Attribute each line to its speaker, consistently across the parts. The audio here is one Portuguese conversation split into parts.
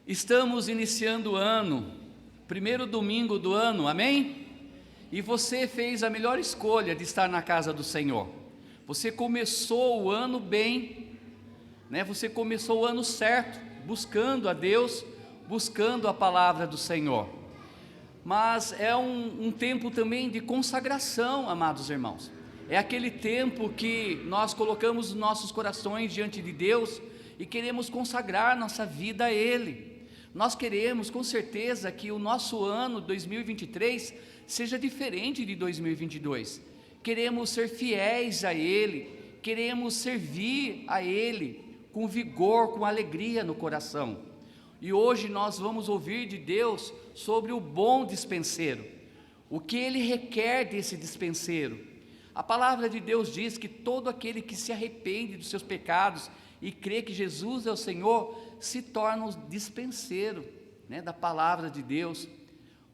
Speaker 1: Estamos iniciando o ano, primeiro domingo do ano, amém? E você fez a melhor escolha de estar na casa do Senhor. Você começou o ano bem, né? Você começou o ano certo, buscando a Deus, buscando a palavra do Senhor. Mas é um tempo também de consagração, amados irmãos. É aquele tempo que nós colocamos os nossos corações diante de Deus e queremos consagrar nossa vida a Ele. Nós queremos com certeza que o nosso ano 2023 seja diferente de 2022. Queremos ser fiéis a Ele, queremos servir a Ele com vigor, com alegria no coração. E hoje nós vamos ouvir de Deus sobre o bom dispenseiro, o que Ele requer desse dispenseiro. A palavra de Deus diz que todo aquele que se arrepende dos seus pecados e crê que Jesus é o Senhor, se torna um dispenseiro, né, da palavra de Deus,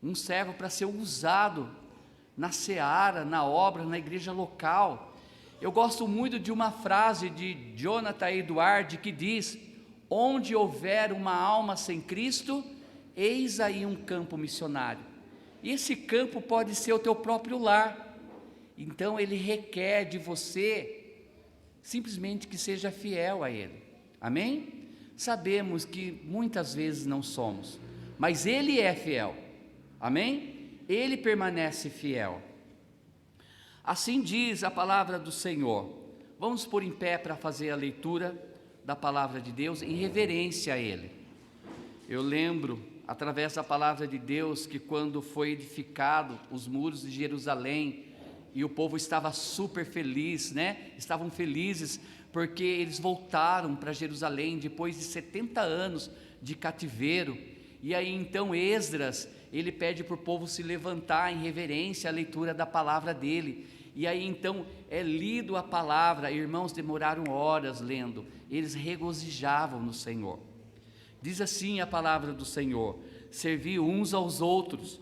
Speaker 1: um servo para ser usado na seara, na obra, na igreja local. Eu gosto muito de uma frase de Jonathan Edwards que diz: onde houver uma alma sem Cristo, eis aí um campo missionário. E esse campo pode ser o teu próprio lar. Então ele requer de você simplesmente que seja fiel a Ele, amém? Sabemos que muitas vezes não somos, mas Ele é fiel, amém? Ele permanece fiel. Assim diz a palavra do Senhor. Vamos pôr em pé para fazer a leitura da palavra de Deus em reverência a Ele. Eu lembro, através da palavra de Deus, que quando foi edificado os muros de Jerusalém, e o povo estava super feliz, né? Estavam felizes porque eles voltaram para Jerusalém depois de 70 anos de cativeiro. E aí então Esdras, ele pede para o povo se levantar em reverência à leitura da palavra dele. E aí então é lido a palavra. Irmãos, demoraram horas lendo, eles regozijavam no Senhor. Diz assim a palavra do Senhor: servi uns aos outros,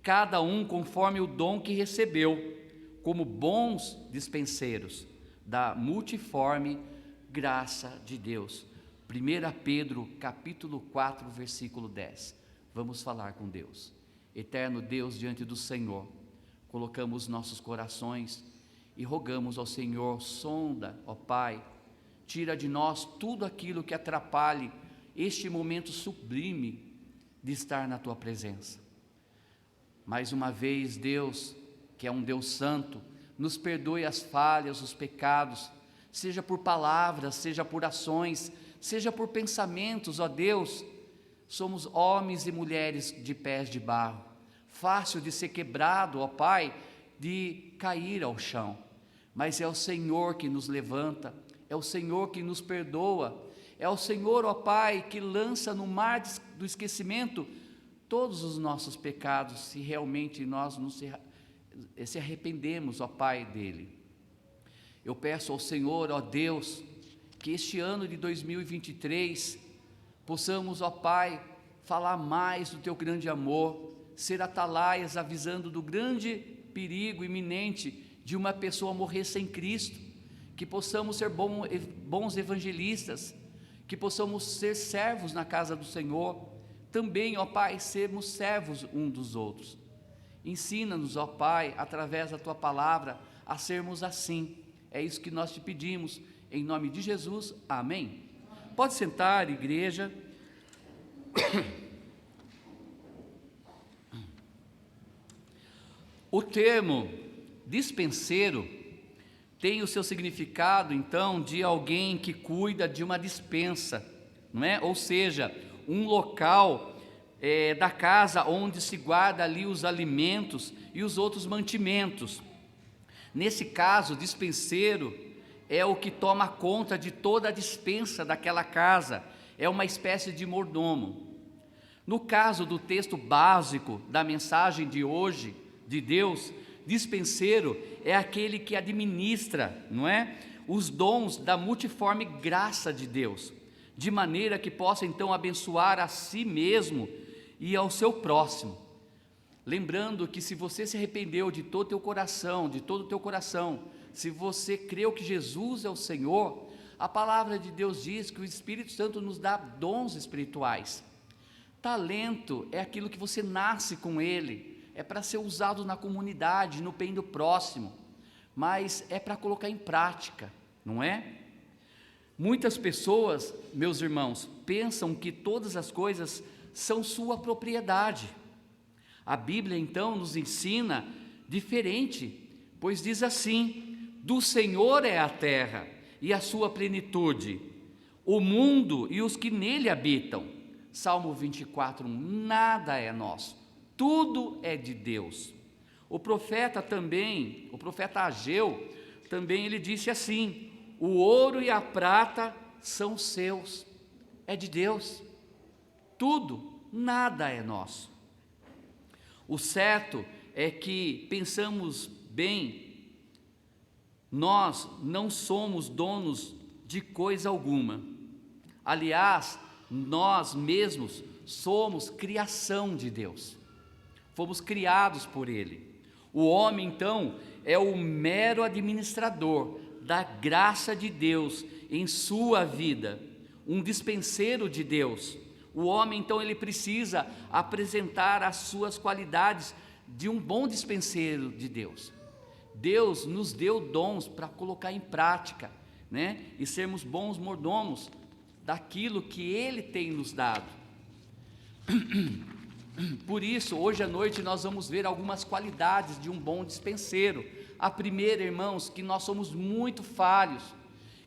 Speaker 1: cada um conforme o dom que recebeu, como bons dispenseiros da multiforme graça de Deus. 1 Pedro capítulo 4, versículo 10. Vamos falar com Deus. Eterno Deus, diante do Senhor, colocamos nossos corações e rogamos ao Senhor: sonda, ó Pai, tira de nós tudo aquilo que atrapalhe este momento sublime de estar na Tua presença. Mais uma vez, Deus, que é um Deus santo, nos perdoe as falhas, os pecados, seja por palavras, seja por ações, seja por pensamentos, ó Deus. Somos homens e mulheres de pés de barro, fácil de ser quebrado, ó Pai, de cair ao chão, mas é o Senhor que nos levanta, é o Senhor que nos perdoa, é o Senhor, ó Pai, que lança no mar do esquecimento todos os nossos pecados, se realmente nós se arrependemos, ó Pai, dele. Eu peço ao Senhor, ó Deus, que este ano de 2023 possamos, ó Pai, falar mais do Teu grande amor, ser atalaias avisando do grande perigo iminente de uma pessoa morrer sem Cristo, que possamos ser bons evangelistas, que possamos ser servos na casa do Senhor, também, ó Pai, sermos servos uns dos outros. Ensina-nos, ó Pai, através da Tua palavra, a sermos assim. É isso que nós Te pedimos, em nome de Jesus, amém. Pode sentar, igreja. O termo dispenseiro tem o seu significado, então, de alguém que cuida de uma dispensa, não é? Ou seja, um local da casa onde se guarda ali os alimentos e os outros mantimentos. Nesse caso, dispenseiro é o que toma conta de toda a dispensa daquela casa, é uma espécie de mordomo. No caso do texto básico da mensagem de hoje, de Deus, dispenseiro é aquele que administra, não é? Os dons da multiforme graça de Deus, de maneira que possa então abençoar a si mesmo e ao seu próximo. Lembrando que se você se arrependeu de todo o teu coração, se você creu que Jesus é o Senhor, a palavra de Deus diz que o Espírito Santo nos dá dons espirituais. Talento é aquilo que você nasce com ele, é para ser usado na comunidade, no bem do próximo, mas é para colocar em prática, não é? Muitas pessoas, meus irmãos, pensam que todas as coisas são sua propriedade. A Bíblia então nos ensina diferente, pois diz assim: do Senhor é a terra e a sua plenitude, o mundo e os que nele habitam. Salmo 24:1, nada é nosso, tudo é de Deus. O profeta Ageu, também ele disse assim: o ouro e a prata são seus, é de Deus, tudo, nada é nosso. O certo é que pensamos bem, nós não somos donos de coisa alguma. Aliás, nós mesmos somos criação de Deus, fomos criados por Ele. O homem então é o mero administrador da graça de Deus em sua vida, um dispenseiro de Deus. O homem então ele precisa apresentar as suas qualidades de um bom dispenseiro de Deus. Deus nos deu dons para colocar em prática, né? E sermos bons mordomos daquilo que Ele tem nos dado. Por isso, hoje à noite nós vamos ver algumas qualidades de um bom dispenseiro. A primeira, irmãos, que nós somos muito falhos,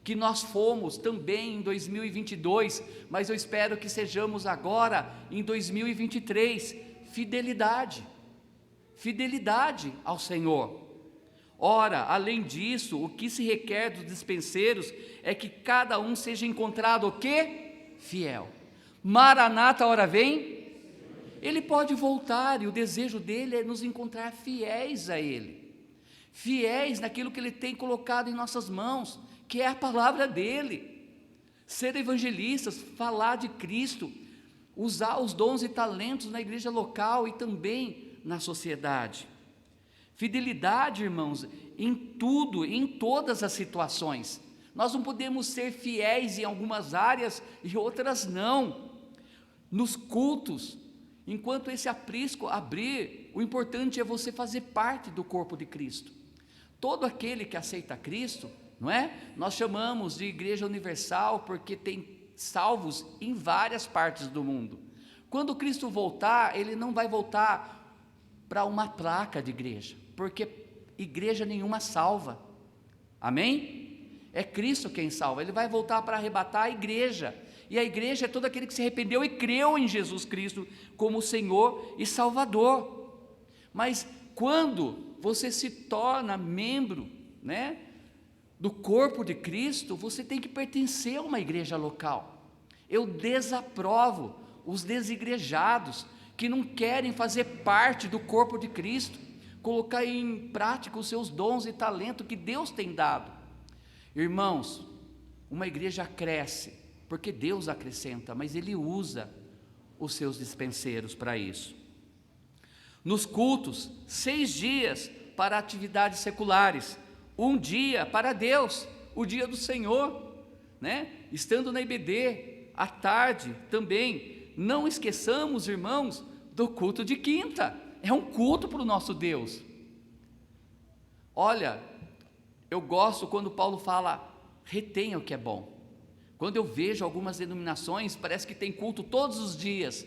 Speaker 1: que nós fomos também em 2022, mas eu espero que sejamos agora em 2023, fidelidade ao Senhor. Ora, além disso, o que se requer dos dispenseiros é que cada um seja encontrado o quê? Fiel. Maranata, hora vem. Ele pode voltar e o desejo dele é nos encontrar fiéis a Ele, fiéis naquilo que Ele tem colocado em nossas mãos, que é a palavra dEle. Ser evangelistas, falar de Cristo, usar os dons e talentos na igreja local e também na sociedade. Fidelidade, irmãos, em tudo, em todas as situações. Nós não podemos ser fiéis em algumas áreas e outras não. Nos cultos, enquanto esse aprisco abrir, o importante é você fazer parte do corpo de Cristo. Todo aquele que aceita Cristo, não é? Nós chamamos de Igreja Universal porque tem salvos em várias partes do mundo. Quando Cristo voltar, Ele não vai voltar para uma placa de igreja, porque igreja nenhuma salva, amém? É Cristo quem salva. Ele vai voltar para arrebatar a igreja, e a igreja é todo aquele que se arrependeu e creu em Jesus Cristo como Senhor e Salvador. Mas quando você se torna membro, né, do corpo de Cristo, você tem que pertencer a uma igreja local. Eu desaprovo os desigrejados que não querem fazer parte do corpo de Cristo, colocar em prática os seus dons e talento que Deus tem dado. Irmãos, uma igreja cresce porque Deus acrescenta, mas Ele usa os seus dispenseiros para isso. Nos cultos, 6 dias para atividades seculares, 1 dia para Deus, o dia do Senhor, né? Estando na IBD, à tarde também. Não esqueçamos, irmãos, do culto de quinta. É um culto para o nosso Deus. Olha, eu gosto quando Paulo fala, retenha o que é bom. Quando eu vejo algumas denominações, parece que tem culto todos os dias.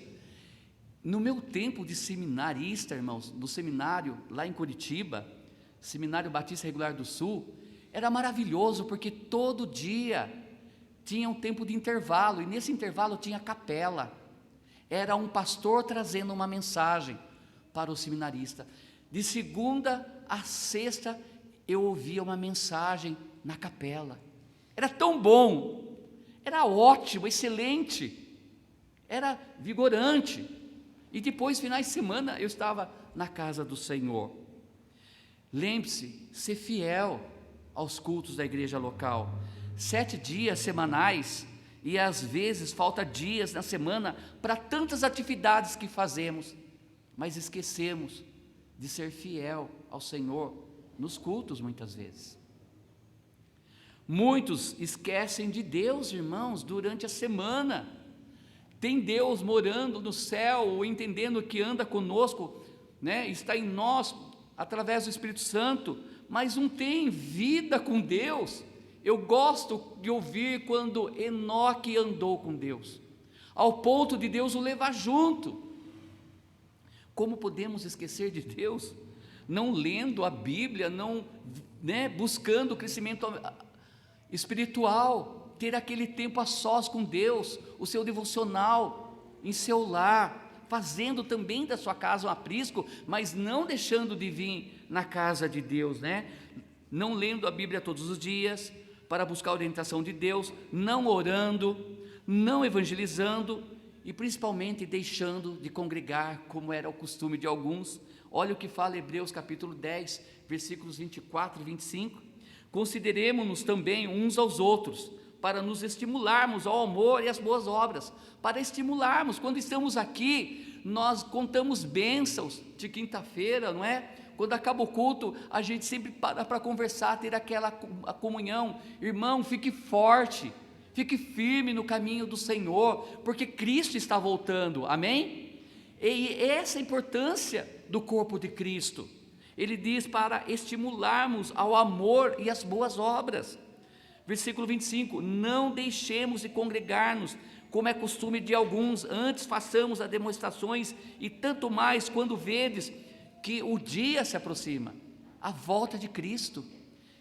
Speaker 1: No meu tempo de seminarista, irmãos, no seminário lá em Curitiba, Seminário Batista Regular do Sul, era maravilhoso, porque todo dia tinha um tempo de intervalo, e nesse intervalo tinha capela. Era um pastor trazendo uma mensagem para o seminarista. De segunda a sexta, eu ouvia uma mensagem na capela. Era tão bom, era ótimo, excelente, era vigorante. E depois, finais de semana, eu estava na casa do Senhor. Lembre-se, ser fiel aos cultos da igreja local. 7 dias semanais, e às vezes falta dias na semana para tantas atividades que fazemos, mas esquecemos de ser fiel ao Senhor nos cultos muitas vezes. Muitos esquecem de Deus, irmãos, durante a semana. tem Deus morando no céu, entendendo que anda conosco, né? Está em nós através do Espírito Santo, mas não tem vida com Deus. Eu gosto de ouvir quando Enoque andou com Deus, ao ponto de Deus o levar junto. Como podemos esquecer de Deus? Não lendo a Bíblia, não, né, buscando o crescimento espiritual, ter aquele tempo a sós com Deus, o seu devocional em seu lar, fazendo também da sua casa um aprisco, mas não deixando de vir na casa de Deus, né? Não lendo a Bíblia todos os dias para buscar a orientação de Deus, não orando, não evangelizando e principalmente deixando de congregar, como era o costume de alguns. Olha o que fala Hebreus capítulo 10, versículos 24 e 25. Consideremo-nos também uns aos outros, para nos estimularmos ao amor e às boas obras, para estimularmos, quando estamos aqui, nós contamos bênçãos de quinta-feira, não é? Quando acaba o culto, a gente sempre para conversar, ter aquela comunhão. Irmão, fique forte, fique firme no caminho do Senhor, porque Cristo está voltando, amém? E essa é a importância do corpo de Cristo. Ele diz para estimularmos ao amor e às boas obras. Versículo 25, não deixemos de congregar-nos, como é costume de alguns, antes façamos as demonstrações, e tanto mais quando vedes que o dia se aproxima, a volta de Cristo.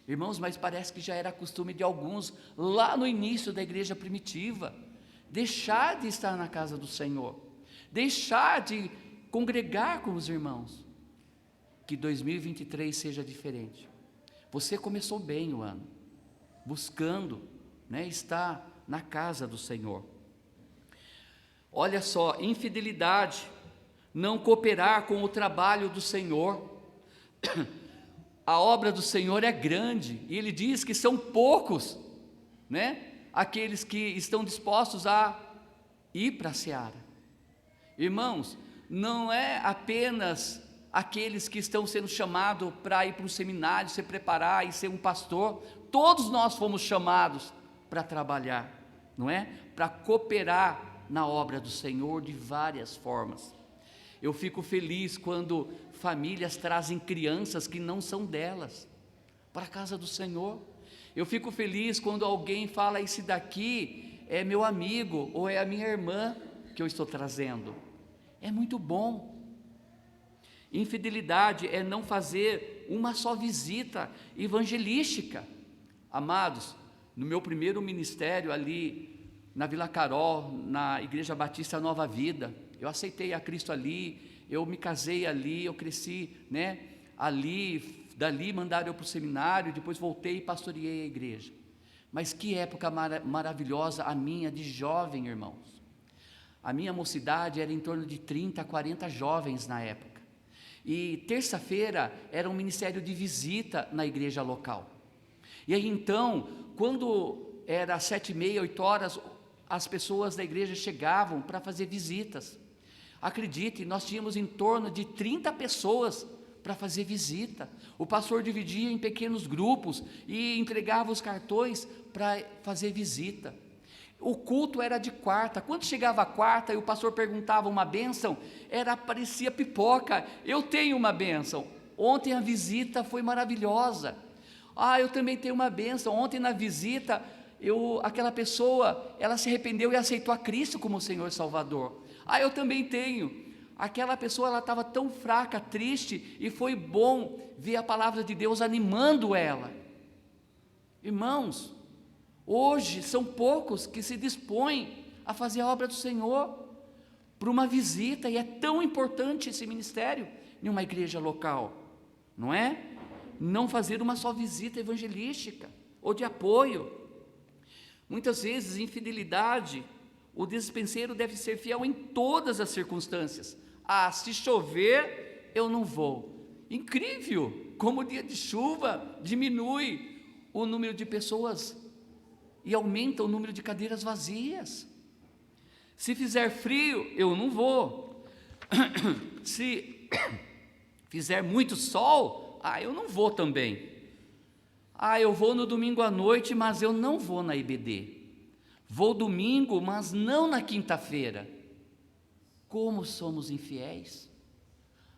Speaker 1: Irmãos, mas parece que já era costume de alguns, lá no início da igreja primitiva, deixar de estar na casa do Senhor, deixar de congregar com os irmãos. Que 2023 seja diferente. Você começou bem o ano, buscando, né, estar na casa do Senhor. Olha só, infidelidade, não cooperar com o trabalho do Senhor. A obra do Senhor é grande, e Ele diz que são poucos, né, aqueles que estão dispostos a ir para a seara. Irmãos, não é apenas aqueles que estão sendo chamados para ir para um seminário, se preparar e ser um pastor. Todos nós fomos chamados para trabalhar, não é? Para cooperar na obra do Senhor de várias formas. Eu fico feliz quando famílias trazem crianças que não são delas para a casa do Senhor. Eu fico feliz quando alguém fala, esse daqui é meu amigo ou é a minha irmã que eu estou trazendo. É muito bom. Infidelidade é não fazer uma só visita evangelística. Amados, no meu primeiro ministério ali na Vila Carol, na Igreja Batista Nova Vida, eu aceitei a Cristo ali, eu me casei ali, eu cresci, né, ali, dali mandaram eu para o seminário, depois voltei e pastoreei a igreja. Mas que época maravilhosa a minha de jovem, irmãos. A minha mocidade era em torno de 30 a 40 jovens na época. E terça-feira era um ministério de visita na igreja local. E aí então, quando era 7h30, 8h, as pessoas da igreja chegavam para fazer visitas. Acredite, nós tínhamos em torno de 30 pessoas para fazer visita. O pastor dividia em pequenos grupos e entregava os cartões para fazer visita. O culto era de quarta. Quando chegava a quarta e o pastor perguntava uma bênção, parecia pipoca. Eu tenho uma bênção. Ontem a visita foi maravilhosa. Eu também tenho uma bênção. Ontem na visita, aquela pessoa, ela se arrependeu e aceitou a Cristo como Senhor e Salvador. Eu também tenho. Aquela pessoa, ela estava tão fraca, triste, e foi bom ver a palavra de Deus animando ela. Irmãos, hoje são poucos que se dispõem a fazer a obra do Senhor para uma visita, e é tão importante esse ministério em uma igreja local, não é? Não fazer uma só visita evangelística ou de apoio. Muitas vezes, infidelidade, o despenseiro deve ser fiel em todas as circunstâncias. Se chover, eu não vou. Incrível como o dia de chuva diminui o número de pessoas e aumenta o número de cadeiras vazias. Se fizer frio, eu não vou. Se fizer muito sol, eu não vou também. Eu vou no domingo à noite, mas eu não vou na IBD. Vou domingo, mas não na quinta-feira. Como somos infiéis?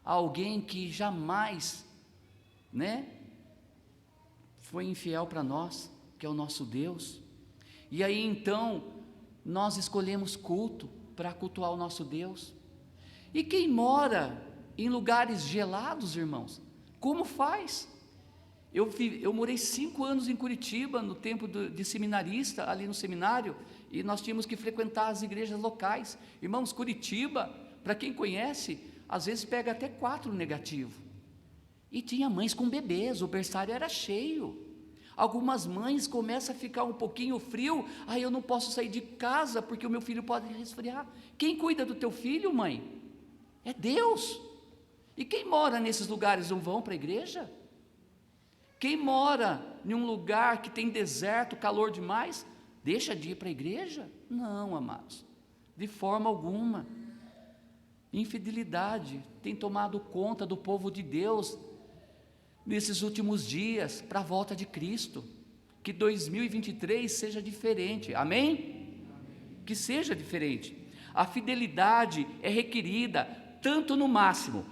Speaker 1: Alguém que jamais, foi infiel para nós, que é o nosso Deus. E aí então, nós escolhemos culto para cultuar o nosso Deus. E quem mora em lugares gelados, irmãos, como faz? Eu morei 5 anos em Curitiba, no tempo de seminarista, ali no seminário, e nós tínhamos que frequentar as igrejas locais. Irmãos, Curitiba, para quem conhece, às vezes pega até 4 negativo. E tinha mães com bebês, o berçário era cheio. Algumas mães começam a ficar um pouquinho frio, eu não posso sair de casa porque o meu filho pode resfriar. Quem cuida do teu filho, mãe? É Deus. E quem mora nesses lugares não vão para a igreja? Quem mora em um lugar que tem deserto, calor demais, deixa de ir para a igreja? Não, amados, de forma alguma. Infidelidade tem tomado conta do povo de Deus nesses últimos dias, para a volta de Cristo. Que 2023 seja diferente, amém? Que seja diferente. A fidelidade é requerida tanto no máximo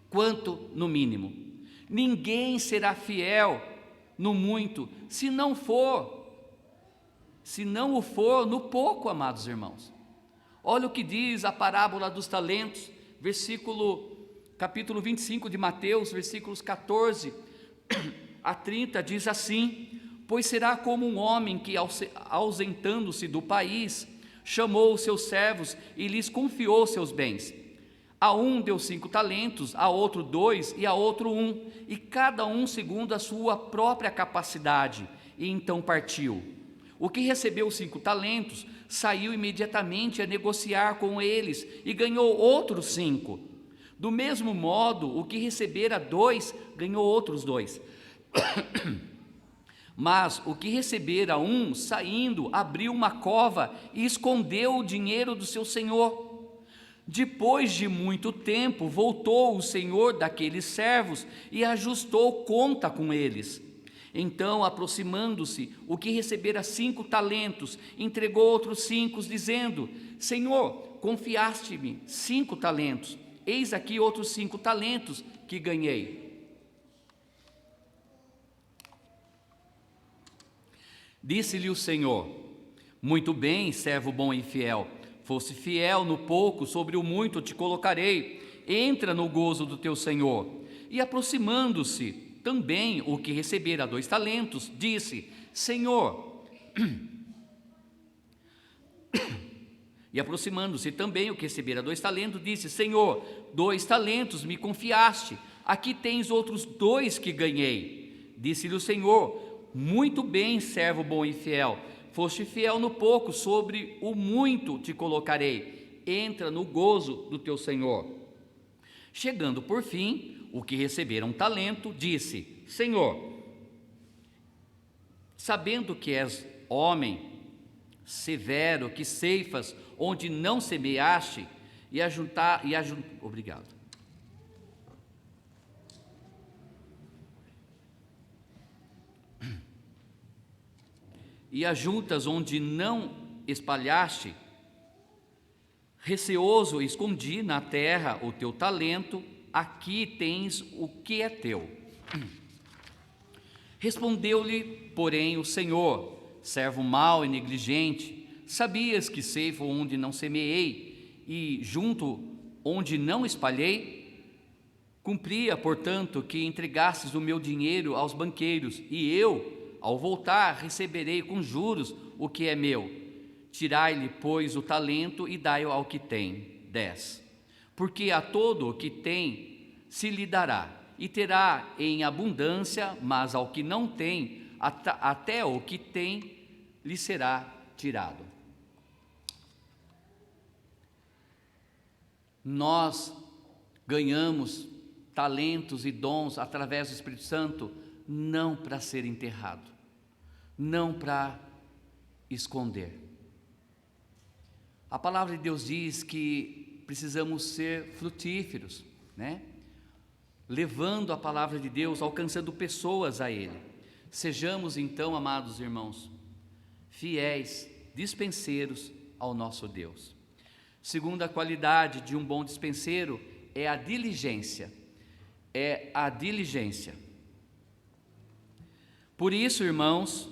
Speaker 1: quanto no mínimo. Ninguém será fiel no muito, se não o for no pouco, amados irmãos. Olha o que diz a parábola dos talentos, capítulo 25 de Mateus, versículos 14 a 30, diz assim: pois será como um homem que, ausentando-se do país, chamou os seus servos e lhes confiou seus bens. A um deu 5 talentos, a outro 2 e a outro 1, e cada um segundo a sua própria capacidade, e então partiu. O que recebeu 5 talentos, saiu imediatamente a negociar com eles, e ganhou outros 5. Do mesmo modo, o que recebera 2, ganhou outros 2. Mas o que recebera 1, saindo, abriu uma cova e escondeu o dinheiro do seu senhor. Depois de muito tempo, voltou o senhor daqueles servos e ajustou conta com eles. Então, aproximando-se, o que recebera 5 talentos, entregou outros 5, dizendo: Senhor, confiaste-me 5 talentos, eis aqui outros 5 talentos que ganhei. Disse-lhe o Senhor: muito bem, servo bom e fiel. Fosse fiel no pouco, sobre o muito te colocarei. Entra no gozo do teu Senhor. E aproximando-se também o que recebera 2 talentos, disse: Senhor. E aproximando-se também o que recebera 2 talentos, disse: Senhor, 2 talentos me confiaste, aqui tens outros 2 que ganhei. Disse-lhe o Senhor: muito bem, servo bom e fiel. Foste fiel no pouco, sobre o muito te colocarei. Entra no gozo do teu Senhor. Chegando por fim, o que recebera 1 talento, disse: Senhor, sabendo que és homem severo, que ceifas onde não semeaste, obrigado. E ajuntas onde não espalhaste, receoso escondi na terra o teu talento, aqui tens o que é teu. Respondeu-lhe, porém, o Senhor: servo mau e negligente, sabias que ceifo onde não semeei e junto onde não espalhei? Cumpria, portanto, que entregasses o meu dinheiro aos banqueiros, e eu, ao voltar, receberei com juros o que é meu. Tirai-lhe, pois, o talento e dai-o ao que tem. 10. Porque a todo o que tem se lhe dará, e terá em abundância, mas ao que não tem, até o que tem lhe será tirado. Nós ganhamos talentos e dons através do Espírito Santo, não para ser enterrado, não para esconder. A palavra de Deus diz que precisamos ser frutíferos, levando a palavra de Deus, alcançando pessoas a Ele. Sejamos então, amados irmãos, fiéis dispenseiros ao nosso Deus. Segunda qualidade de um bom dispenseiro é a diligência. É a diligência. Por isso, irmãos,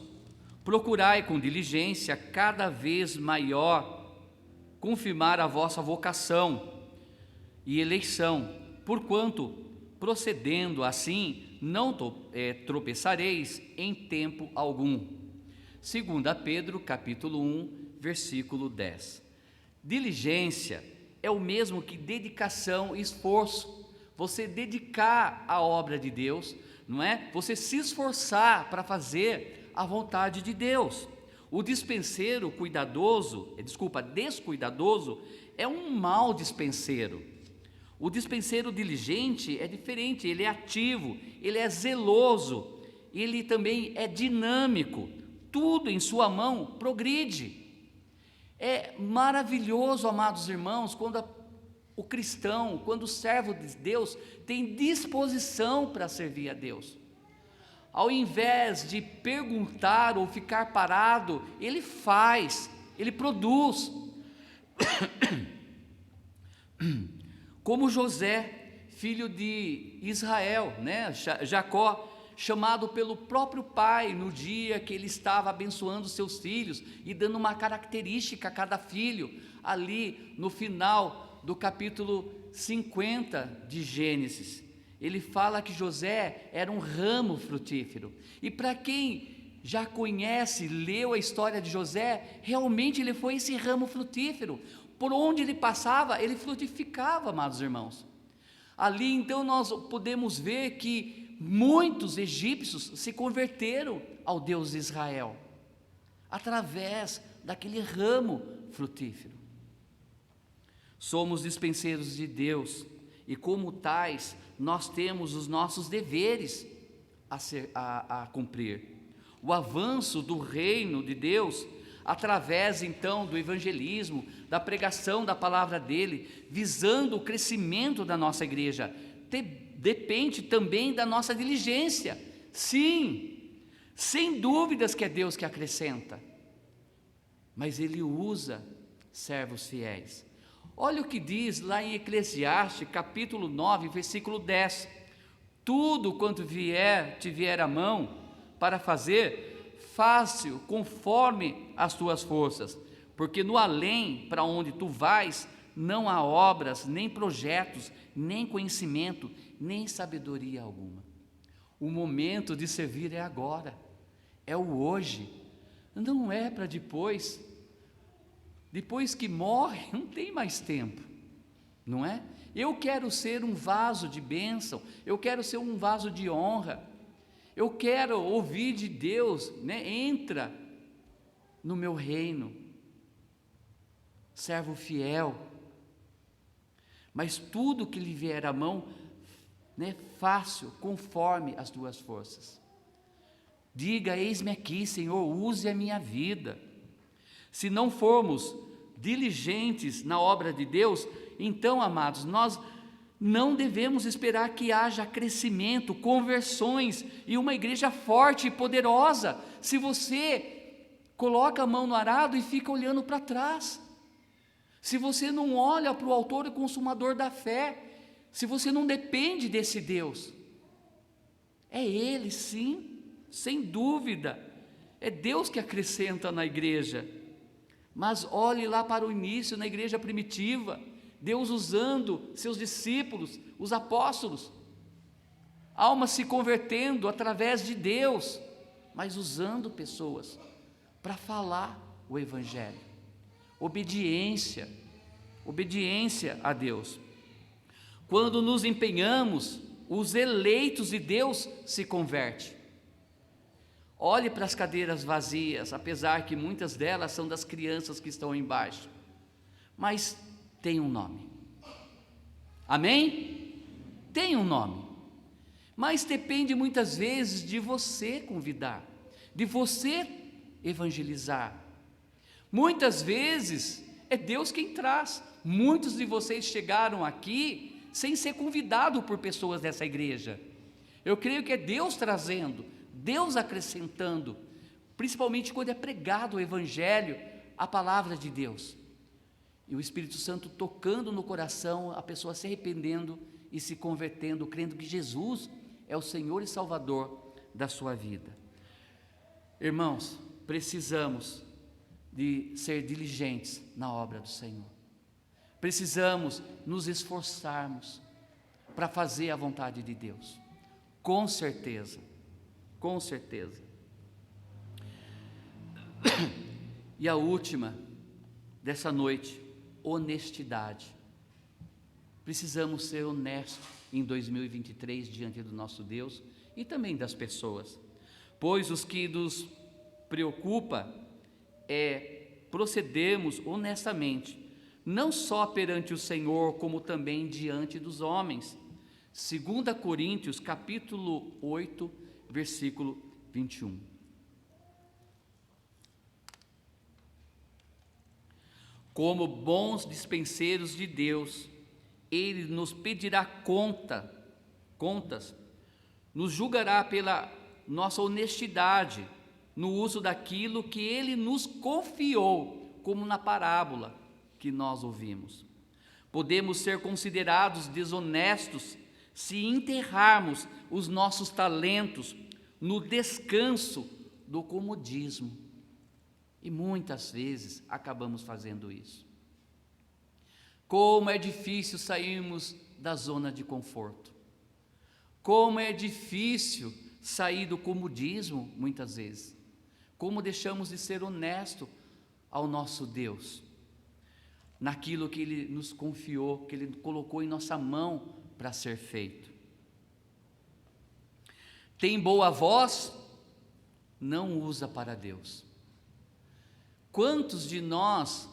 Speaker 1: procurai com diligência cada vez maior confirmar a vossa vocação e eleição, porquanto, procedendo assim, não tropeçareis em tempo algum. 2 Pedro, capítulo 1, versículo 10. Diligência é o mesmo que dedicação e esforço. Você dedicar a obra de Deus, não é? Você se esforçar para fazer a vontade de Deus. O dispenseiro descuidadoso é um mau dispenseiro. O dispenseiro diligente é diferente, ele é ativo, ele é zeloso, ele também é dinâmico, tudo em sua mão progride. É maravilhoso, amados irmãos, quando o cristão, quando o servo de Deus tem disposição para servir a Deus. Ao invés de perguntar ou ficar parado, ele faz, ele produz. Como José, filho de Israel, né? Jacó, chamado pelo próprio pai no dia que ele estava abençoando seus filhos e dando uma característica a cada filho, ali no final do capítulo 50 de Gênesis. Ele fala que José era um ramo frutífero, e para quem já conhece, leu a história de José, realmente ele foi esse ramo frutífero. Por onde ele passava, ele frutificava, amados irmãos. Ali então nós podemos ver que muitos egípcios se converteram ao Deus de Israel, através daquele ramo frutífero. Somos dispenseiros de Deus, e como tais, nós temos os nossos deveres a cumprir. O avanço do reino de Deus, através então do evangelismo, da pregação da palavra dele, visando o crescimento da nossa igreja, depende também da nossa diligência. Sim, sem dúvidas que é Deus que acrescenta, mas ele usa servos fiéis. Olha o que diz lá em Eclesiastes, capítulo 9, versículo 10. Tudo quanto te vier à mão para fazer, fácil, conforme as tuas forças, porque no além, para onde tu vais, não há obras, nem projetos, nem conhecimento, nem sabedoria alguma. O momento de servir é agora, é o hoje, não é para depois. Depois que morre, não tem mais tempo, não é? Eu quero ser um vaso de bênção, eu quero ser um vaso de honra, eu quero ouvir de Deus, né? Entra no meu reino, servo fiel, mas tudo que lhe vier à mão, né? Fácil, conforme as tuas forças. Diga: eis-me aqui, Senhor, use a minha vida. Se não formos diligentes na obra de Deus, então, amados, nós não devemos esperar que haja crescimento, conversões e uma igreja forte e poderosa, se você coloca a mão no arado e fica olhando para trás, se você não olha para o autor e consumador da fé, se você não depende desse Deus. É Ele, sim, sem dúvida, é Deus que acrescenta na igreja. Mas olhe lá para o início, na igreja primitiva, Deus usando seus discípulos, os apóstolos, almas se convertendo através de Deus, mas usando pessoas para falar o evangelho. Obediência a Deus. Quando nos empenhamos, os eleitos de Deus se convertem. Olhe para as cadeiras vazias, apesar que muitas delas são das crianças que estão embaixo, mas tem um nome. Amém? Tem um nome, mas depende muitas vezes de você convidar, de você evangelizar. Muitas vezes é Deus quem traz. Muitos de vocês chegaram aqui sem ser convidado por pessoas dessa igreja. Eu creio que é Deus trazendo, Deus acrescentando, principalmente quando é pregado o Evangelho, a palavra de Deus, e o Espírito Santo tocando no coração, a pessoa se arrependendo e se convertendo, crendo que Jesus é o Senhor e Salvador da sua vida. Irmãos, precisamos de ser diligentes na obra do Senhor, precisamos nos esforçarmos para fazer a vontade de Deus, com certeza, com certeza. E a última dessa noite, honestidade. Precisamos ser honestos em 2023 diante do nosso Deus e também das pessoas, pois os que nos preocupa é procedermos honestamente, não só perante o Senhor, como também diante dos homens. 2 Coríntios capítulo 8, versículo 21. Como bons dispenseiros de Deus, Ele nos pedirá contas, nos julgará pela nossa honestidade, no uso daquilo que Ele nos confiou, como na parábola que nós ouvimos. Podemos ser considerados desonestos se enterrarmos os nossos talentos no descanso do comodismo. E muitas vezes acabamos fazendo isso. Como é difícil sairmos da zona de conforto. Como é difícil sair do comodismo, muitas vezes. Como deixamos de ser honesto ao nosso Deus, naquilo que Ele nos confiou, que Ele colocou em nossa mão para ser feito. Tem boa voz? Não usa para Deus. Quantos de nós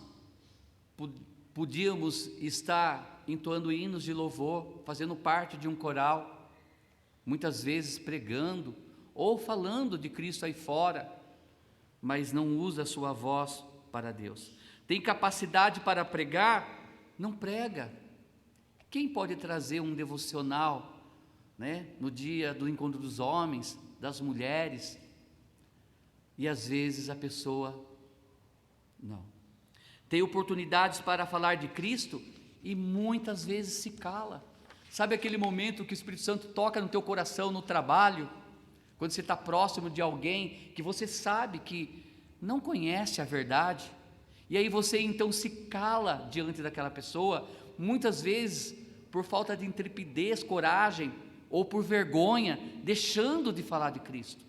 Speaker 1: podíamos estar entoando hinos de louvor, fazendo parte de um coral, muitas vezes pregando ou falando de Cristo aí fora, mas não usa a sua voz para Deus. Tem capacidade para pregar? Não prega. Quem pode trazer um devocional, no dia do encontro dos homens, das mulheres? E às vezes a pessoa não. Tem oportunidades para falar de Cristo e muitas vezes se cala. Sabe aquele momento que o Espírito Santo toca no teu coração no trabalho, quando você está próximo de alguém que você sabe que não conhece a verdade, e aí você então se cala diante daquela pessoa, muitas vezes por falta de intrepidez, coragem, ou por vergonha, deixando de falar de Cristo.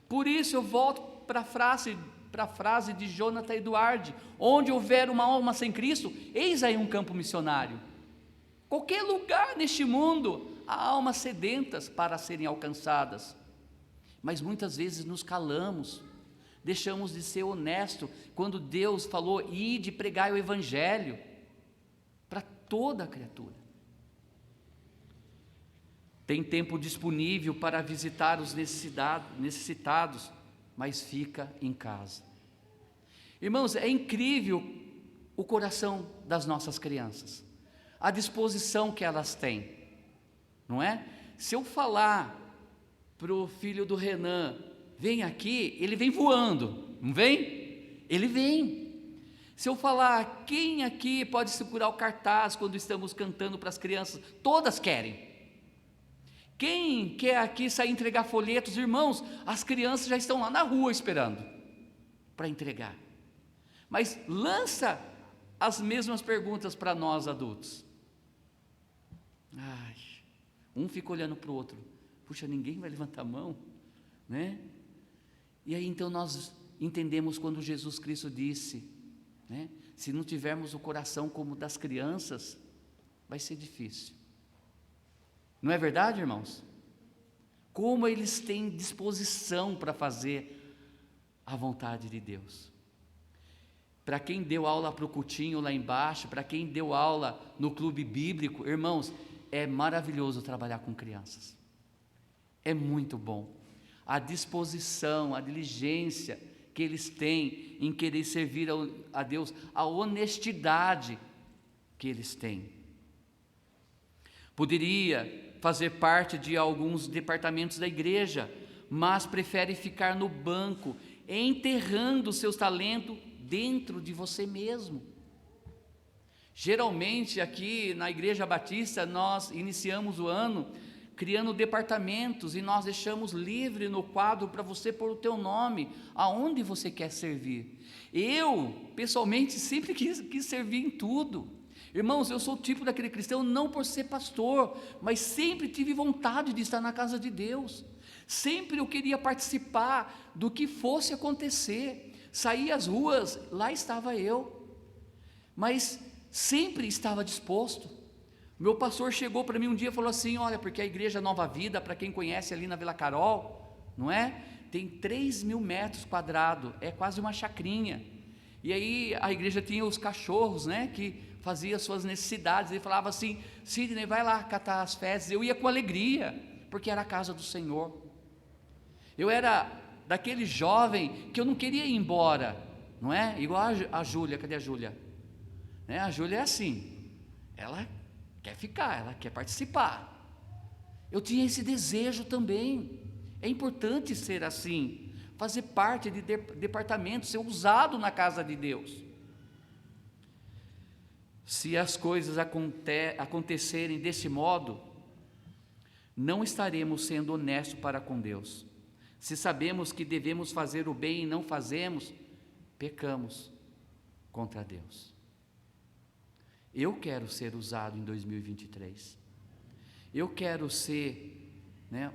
Speaker 1: Por isso eu volto para a frase de Jonathan Edwards: onde houver uma alma sem Cristo, eis aí um campo missionário. Qualquer lugar neste mundo há almas sedentas para serem alcançadas, mas muitas vezes nos calamos, deixamos de ser honesto quando Deus falou: ide pregai o Evangelho para toda a criatura. Tem tempo disponível para visitar os necessitados, mas fica em casa. Irmãos, é incrível o coração das nossas crianças, a disposição que elas têm, não é? Se eu falar para o filho do Renan: vem aqui, ele vem voando, não vem? Ele vem. Se eu falar: quem aqui pode segurar o cartaz quando estamos cantando para as crianças? Todas querem. Quem quer aqui sair entregar folhetos? Irmãos, as crianças já estão lá na rua esperando para entregar. Mas lança as mesmas perguntas para nós adultos. Um fica olhando para o outro: puxa, ninguém vai levantar a mão, né? E aí então nós entendemos quando Jesus Cristo disse, se não tivermos o coração como das crianças, vai ser difícil. Não é verdade, irmãos? Como eles têm disposição para fazer a vontade de Deus. Para quem deu aula para o Coutinho lá embaixo, para quem deu aula no clube bíblico, irmãos, é maravilhoso trabalhar com crianças. É muito bom. A disposição, a diligência que eles têm em querer servir a Deus, a honestidade que eles têm. Poderia fazer parte de alguns departamentos da igreja, mas prefere ficar no banco, enterrando seus talentos dentro de você mesmo. Geralmente aqui na Igreja Batista nós iniciamos o ano criando departamentos e nós deixamos livre no quadro para você pôr o teu nome, aonde você quer servir. Eu, pessoalmente, sempre quis servir em tudo. Irmãos, eu sou o tipo daquele cristão, não por ser pastor, mas sempre tive vontade de estar na casa de Deus. Sempre eu queria participar do que fosse acontecer. Saía às ruas, lá estava eu. Mas sempre estava disposto. Meu pastor chegou para mim um dia e falou assim: olha, porque a igreja Nova Vida, para quem conhece ali na Vila Carol, não é? Tem 3.000 metros quadrados, é quase uma chacrinha. E aí a igreja tinha os cachorros, né, que fazia as suas necessidades. Ele falava assim: Sidney, vai lá catar as fezes. Eu ia com alegria, porque era a casa do Senhor. Eu era daquele jovem que eu não queria ir embora, não é? Igual a Júlia, cadê a Júlia? A Júlia é assim, ela quer ficar, ela quer participar. Eu tinha esse desejo também. É importante ser assim, fazer parte de departamento, ser usado na casa de Deus. Se as coisas acontecerem desse modo, não estaremos sendo honestos para com Deus. Se sabemos que devemos fazer o bem e não fazemos, pecamos contra Deus. Eu quero ser usado em 2023. Eu quero ser,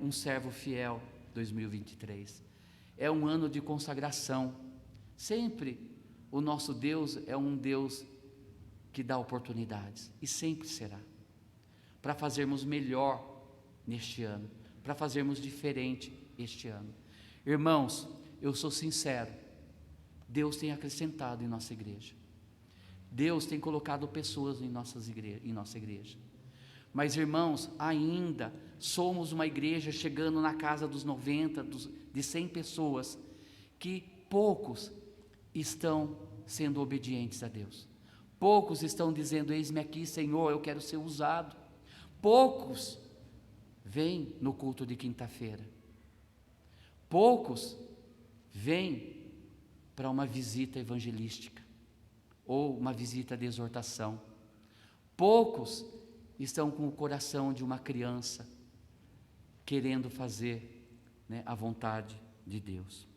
Speaker 1: um servo fiel 2023. É um ano de consagração. Sempre o nosso Deus é um Deus que dá oportunidades, e sempre será, para fazermos melhor neste ano, para fazermos diferente este ano. Irmãos, eu sou sincero, Deus tem acrescentado em nossa igreja. Deus tem colocado pessoas em nossa igreja. Mas, irmãos, ainda somos uma igreja chegando na casa dos 90, de 100 pessoas, que poucos estão sendo obedientes a Deus. Poucos estão dizendo: eis-me aqui, Senhor, eu quero ser usado. Poucos vêm no culto de quinta-feira. Poucos vêm para uma visita evangelística ou uma visita de exortação. Poucos estão com o coração de uma criança, querendo fazer a vontade de Deus.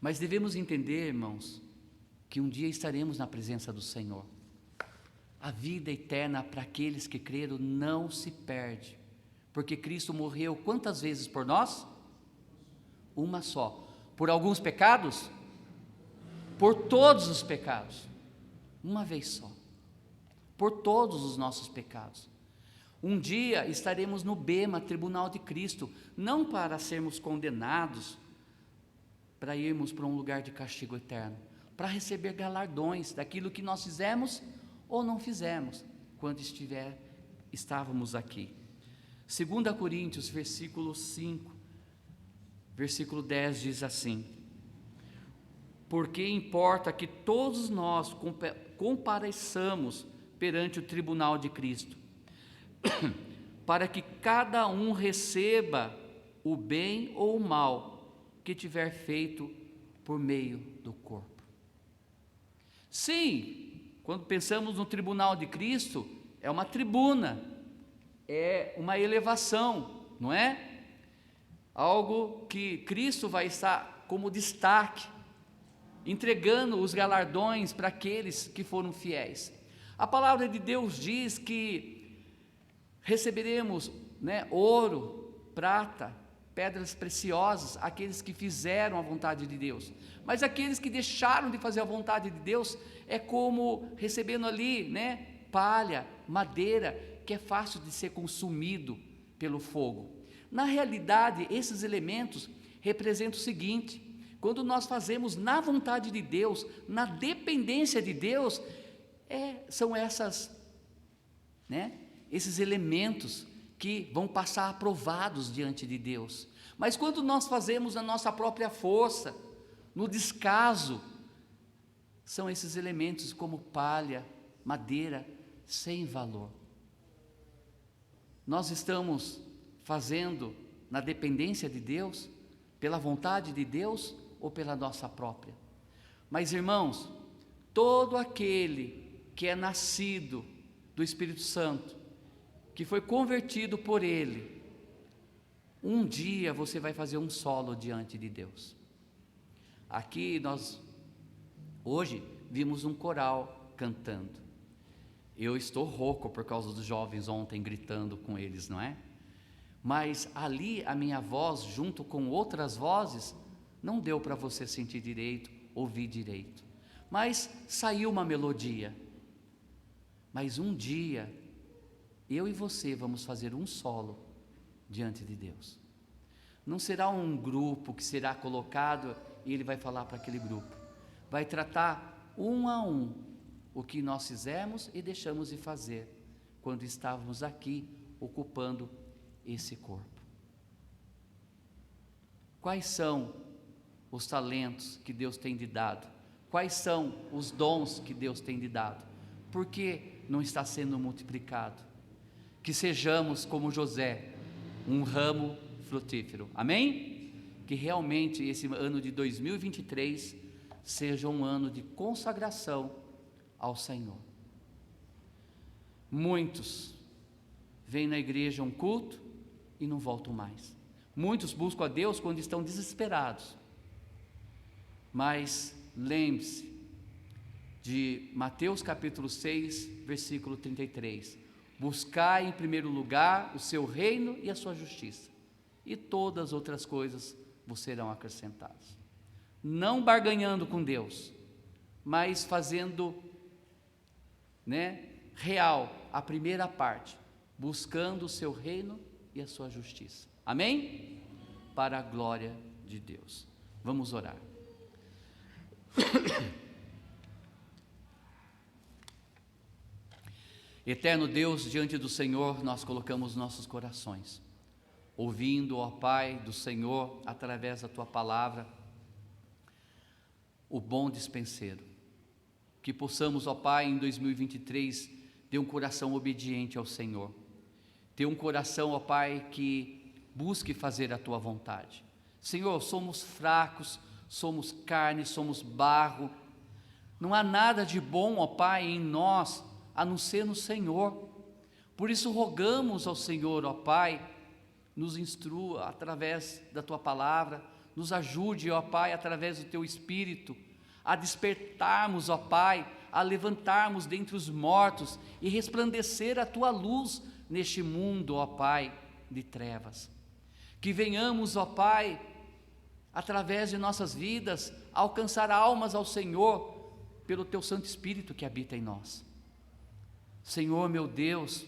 Speaker 1: Mas devemos entender, irmãos, que um dia estaremos na presença do Senhor. A vida eterna para aqueles que creram não se perde, porque Cristo morreu quantas vezes por nós? Uma só. Por alguns pecados? Por todos os pecados. Uma vez só. Por todos os nossos pecados. Um dia estaremos no bema, tribunal de Cristo, não para sermos condenados, para irmos para um lugar de castigo eterno, para receber galardões daquilo que nós fizemos ou não fizemos, quando estávamos aqui. 2 Coríntios, versículo 5, versículo 10 diz assim: porque importa que todos nós compareçamos perante o tribunal de Cristo, para que cada um receba o bem ou o mal que tiver feito por meio do corpo. Sim, quando pensamos no tribunal de Cristo, é uma tribuna, é uma elevação, não é? Algo que Cristo vai estar como destaque, entregando os galardões para aqueles que foram fiéis. A palavra de Deus diz que receberemos ouro, prata, pedras preciosas, aqueles que fizeram a vontade de Deus. Mas aqueles que deixaram de fazer a vontade de Deus, é como recebendo ali, palha, madeira, que é fácil de ser consumido pelo fogo. Na realidade, esses elementos representam o seguinte: quando nós fazemos na vontade de Deus, na dependência de Deus, são esses elementos que vão passar aprovados diante de Deus. Mas quando nós fazemos a nossa própria força, no descaso, são esses elementos como palha, madeira, sem valor. Nós estamos fazendo na dependência de Deus, pela vontade de Deus ou pela nossa própria? Mas, irmãos, todo aquele que é nascido do Espírito Santo, que foi convertido por Ele, um dia você vai fazer um solo diante de Deus. Aqui nós, hoje, vimos um coral cantando. Eu estou rouco por causa dos jovens ontem gritando com eles, não é? Mas ali a minha voz, junto com outras vozes, não deu para você sentir direito, ouvir direito. Mas saiu uma melodia. Mas um dia, eu e você vamos fazer um solo diante de Deus. Não será um grupo que será colocado e ele vai falar para aquele grupo. Vai tratar um a um o que nós fizemos e deixamos de fazer quando estávamos aqui ocupando esse corpo. Quais são os talentos que Deus tem lhe dado? Quais são os dons que Deus tem lhe dado? Por que não está sendo multiplicado? Que sejamos como José, um ramo frutífero, amém? Que realmente esse ano de 2023 seja um ano de consagração ao Senhor. Muitos vêm na igreja um culto e não voltam mais. Muitos buscam a Deus quando estão desesperados. Mas lembre-se de Mateus capítulo 6, versículo 33. Buscai em primeiro lugar o seu reino e a sua justiça, e todas as outras coisas vos serão acrescentadas. Não barganhando com Deus, mas fazendo, real a primeira parte, buscando o seu reino e a sua justiça. Amém? Para a glória de Deus. Vamos orar. Eterno Deus, diante do Senhor nós colocamos nossos corações, ouvindo, ó Pai, do Senhor, através da Tua palavra, o bom dispenseiro, que possamos, ó Pai, em 2023, ter um coração obediente ao Senhor, ter um coração, ó Pai, que busque fazer a Tua vontade. Senhor, somos fracos, somos carne, somos barro, não há nada de bom, ó Pai, em nós, a não ser no Senhor. Por isso rogamos ao Senhor, ó Pai, nos instrua através da Tua palavra, nos ajude, ó Pai, através do Teu Espírito, a despertarmos, ó Pai, a levantarmos dentre os mortos e resplandecer a Tua luz neste mundo, ó Pai, de trevas. Que venhamos, ó Pai, através de nossas vidas, alcançar almas ao Senhor, pelo Teu Santo Espírito que habita em nós. Senhor, meu Deus,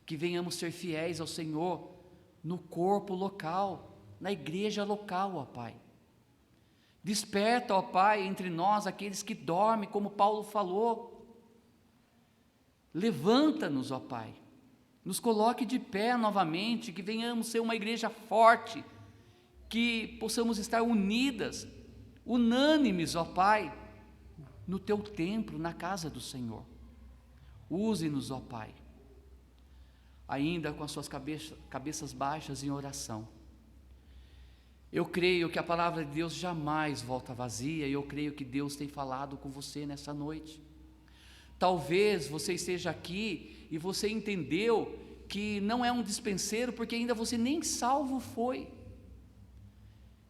Speaker 1: que venhamos ser fiéis ao Senhor no corpo local, na igreja local, ó Pai. Desperta, ó Pai, entre nós aqueles que dormem, como Paulo falou. Levanta-nos, ó Pai, nos coloque de pé novamente, que venhamos ser uma igreja forte, que possamos estar unidas, unânimes, ó Pai, no Teu templo, na casa do Senhor. Use-nos, ó Pai, ainda com as suas cabeças baixas em oração. Eu creio que a palavra de Deus jamais volta vazia, e eu creio que Deus tem falado com você nessa noite. Talvez você esteja aqui e você entendeu que não é um dispenseiro, porque ainda você nem salvo foi.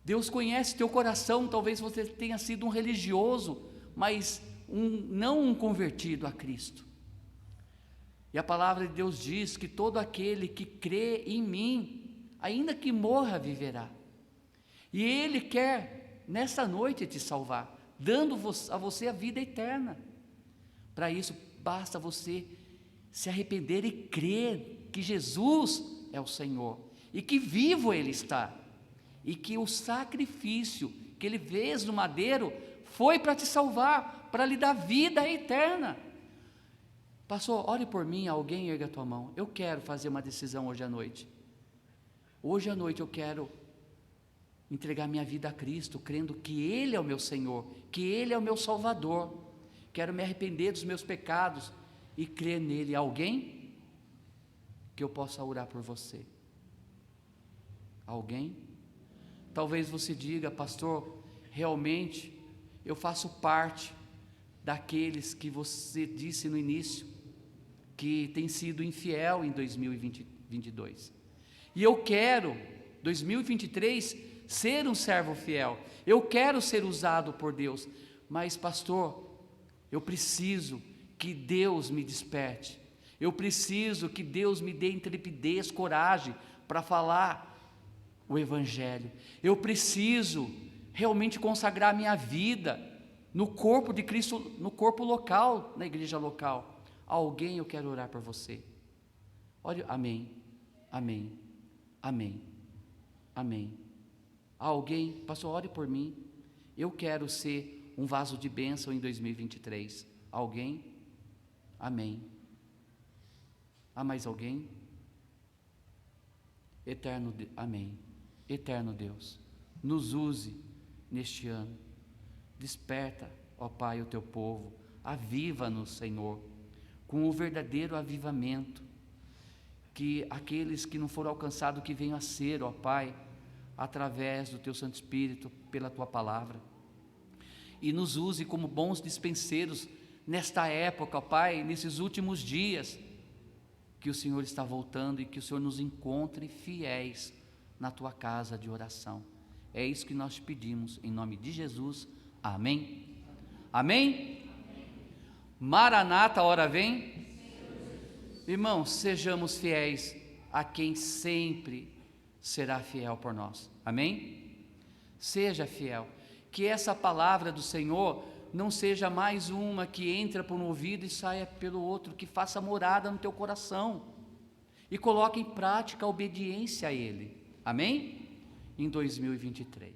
Speaker 1: Deus conhece teu coração, talvez você tenha sido um religioso, mas não um convertido a Cristo. E a palavra de Deus diz que todo aquele que crê em mim, ainda que morra, viverá. E Ele quer, nessa noite, te salvar, dando a você a vida eterna. Para isso, basta você se arrepender e crer que Jesus é o Senhor, e que vivo Ele está, e que o sacrifício que Ele fez no madeiro, foi para te salvar, para lhe dar vida eterna. Pastor, ore por mim, alguém erga a tua mão. Eu quero fazer uma decisão hoje à noite. Hoje à noite eu quero entregar minha vida a Cristo, crendo que Ele é o meu Senhor, que Ele é o meu Salvador. Quero me arrepender dos meus pecados e crer nele. Alguém que eu possa orar por você? Alguém? Talvez você diga: pastor, realmente eu faço parte daqueles que você disse no início, que tem sido infiel em 2022. E eu quero, 2023, ser um servo fiel. Eu quero ser usado por Deus. Mas, pastor, eu preciso que Deus me desperte. Eu preciso que Deus me dê intrepidez, coragem para falar o Evangelho. Eu preciso realmente consagrar minha vida no corpo de Cristo, no corpo local, na igreja local. Alguém, eu quero orar por você. Olha, amém, amém, amém, amém. Alguém, pastor, ore por mim. Eu quero ser um vaso de bênção em 2023. Alguém? Amém. Há mais alguém? Amém. Eterno Deus, nos use neste ano. Desperta, ó Pai, o teu povo. Aviva-nos, Senhor, com o verdadeiro avivamento. Que aqueles que não foram alcançados, que venham a ser, ó Pai, através do teu Santo Espírito, pela tua palavra. E nos use como bons dispenseiros nesta época, ó Pai, nesses últimos dias, que o Senhor está voltando e que o Senhor nos encontre fiéis na tua casa de oração. É isso que nós pedimos, em nome de Jesus. Amém? Amém? Maranata, a hora vem. Irmãos, sejamos fiéis a quem sempre será fiel por nós. Amém? Seja fiel. Que essa palavra do Senhor não seja mais uma que entra por um ouvido e saia pelo outro, que faça morada no teu coração e coloque em prática a obediência a Ele. Amém? Em 2023.